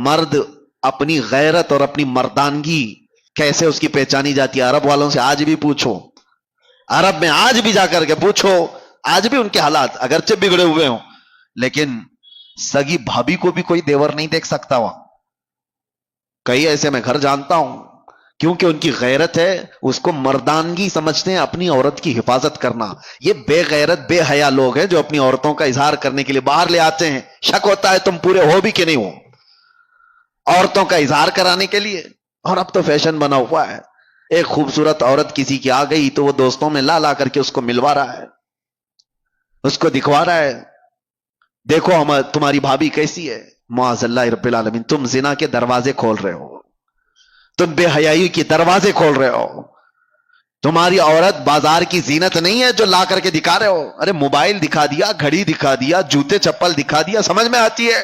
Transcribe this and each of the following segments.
مرد اپنی غیرت اور اپنی مردانگی کیسے اس کی پہچانی جاتی ہے؟ عرب والوں سے آج بھی پوچھو، عرب میں آج بھی جا کر کے پوچھو، آج بھی ان کے حالات اگرچہ بگڑے ہوئے ہوں، لیکن سگی بھابھی کو بھی کوئی دیور نہیں دیکھ سکتا وہاں. کئی ایسے میں گھر جانتا ہوں، کیونکہ ان کی غیرت ہے، اس کو مردانگی سمجھتے ہیں، اپنی عورت کی حفاظت کرنا. یہ بے غیرت بے حیا لوگ ہیں جو اپنی عورتوں کا اظہار کرنے کے لیے باہر لے آتے ہیں. شک ہوتا ہے تم پورے ہو بھی کہ نہیں ہو عورتوں کا اظہار کرانے کے لیے. اور اب تو فیشن بنا ہوا ہے، ایک خوبصورت عورت کسی کی آ گئی تو وہ دوستوں میں لا لا کر کے اس کو ملوا رہا ہے، اس کو دکھوا رہا ہے، دیکھو ہم تمہاری بھابھی کیسی ہے. معاذ اللہ رب العالمین، تم زنا کے دروازے کھول رہے ہو، تم بے حیائی کے دروازے کھول رہے ہو. تمہاری عورت بازار کی زینت نہیں ہے جو لا کر کے دکھا رہے ہو. ارے موبائل دکھا دیا، گھڑی دکھا دیا، جوتے چپل دکھا دیا، سمجھ میں آتی ہے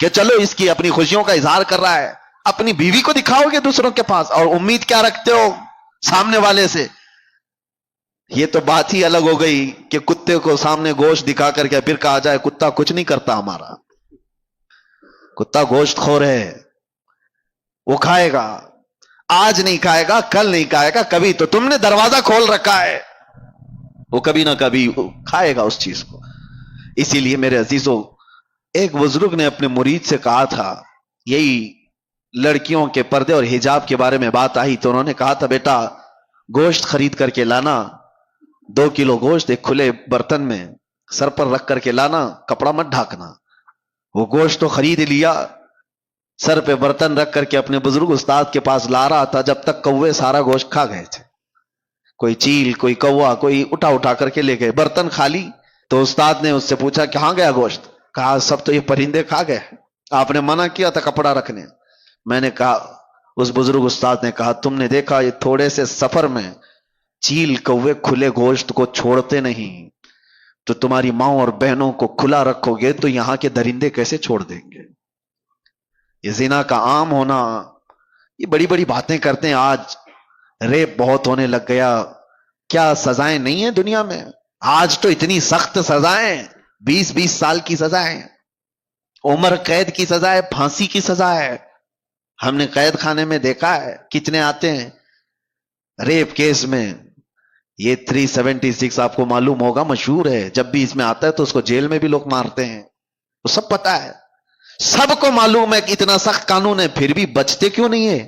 کہ چلو اس کی اپنی خوشیوں کا اظہار کر رہا ہے. اپنی بیوی کو دکھاؤ گے دوسروں کے پاس اور امید کیا رکھتے ہو سامنے والے سے؟ یہ تو بات ہی الگ ہو گئی کہ کتے کو سامنے گوشت دکھا کر کے پھر کہا جائے کتا کچھ نہیں کرتا ہمارا. کتا گوشت خور ہے، وہ کھائے گا، آج نہیں کھائے گا، کل نہیں کھائے گا، کبھی تو تم نے دروازہ کھول رکھا ہے، وہ کبھی نہ کبھی کھائے گا اس چیز کو. اسی لیے میرے عزیزوں، ایک بزرگ نے اپنے مرید سے کہا تھا، یہی لڑکیوں کے پردے اور حجاب کے بارے میں بات آئی تو انہوں نے کہا تھا بیٹا گوشت خرید کر کے لانا، 2 کلو گوشت ایک کھلے برتن میں سر پر رکھ کر کے لانا، کپڑا مت ڈھانکنا. وہ گوشت تو خرید لیا، سر پہ برتن رکھ کر کے اپنے بزرگ استاد کے پاس لا رہا تھا، جب تک کوے سارا گوشت کھا گئے تھے. کوئی چیل، کوئی کوا، کوئی اٹھا کر کے لے گئے، برتن خالی. تو استاد نے اس سے پوچھا کہاں گیا گوشت؟ کہا سب تو یہ پرندے کھا گئے، آپ نے منع کیا تھا کپڑا رکھنے. میں نے کہا، اس بزرگ استاد نے کہا تم نے دیکھا یہ تھوڑے سے سفر میں چیل کوے کھلے گوشت کو چھوڑتے نہیں، تو تمہاری ماں اور بہنوں کو کھلا رکھو گے تو یہاں کے درندے کیسے چھوڑ دیں گے؟ یہ زنا کا عام ہونا، یہ بڑی بڑی باتیں کرتے ہیں. آج ریپ بہت ہونے لگ گیا، کیا سزائیں نہیں ہیں دنیا میں؟ آج تو اتنی سخت سزائیں، 20 سال کی سزائیں، عمر قید کی سزا ہے، پھانسی کی سزا ہے. ہم نے قید خانے میں دیکھا ہے کتنے آتے ہیں ریپ کیس میں. یہ 376 آپ کو معلوم ہوگا، مشہور ہے، جب بھی اس میں آتا ہے تو اس کو جیل میں بھی لوگ مارتے ہیں، وہ سب پتا ہے، سب کو معلوم ہے کہ اتنا سخت قانون ہے، پھر بھی بچتے کیوں نہیں ہے؟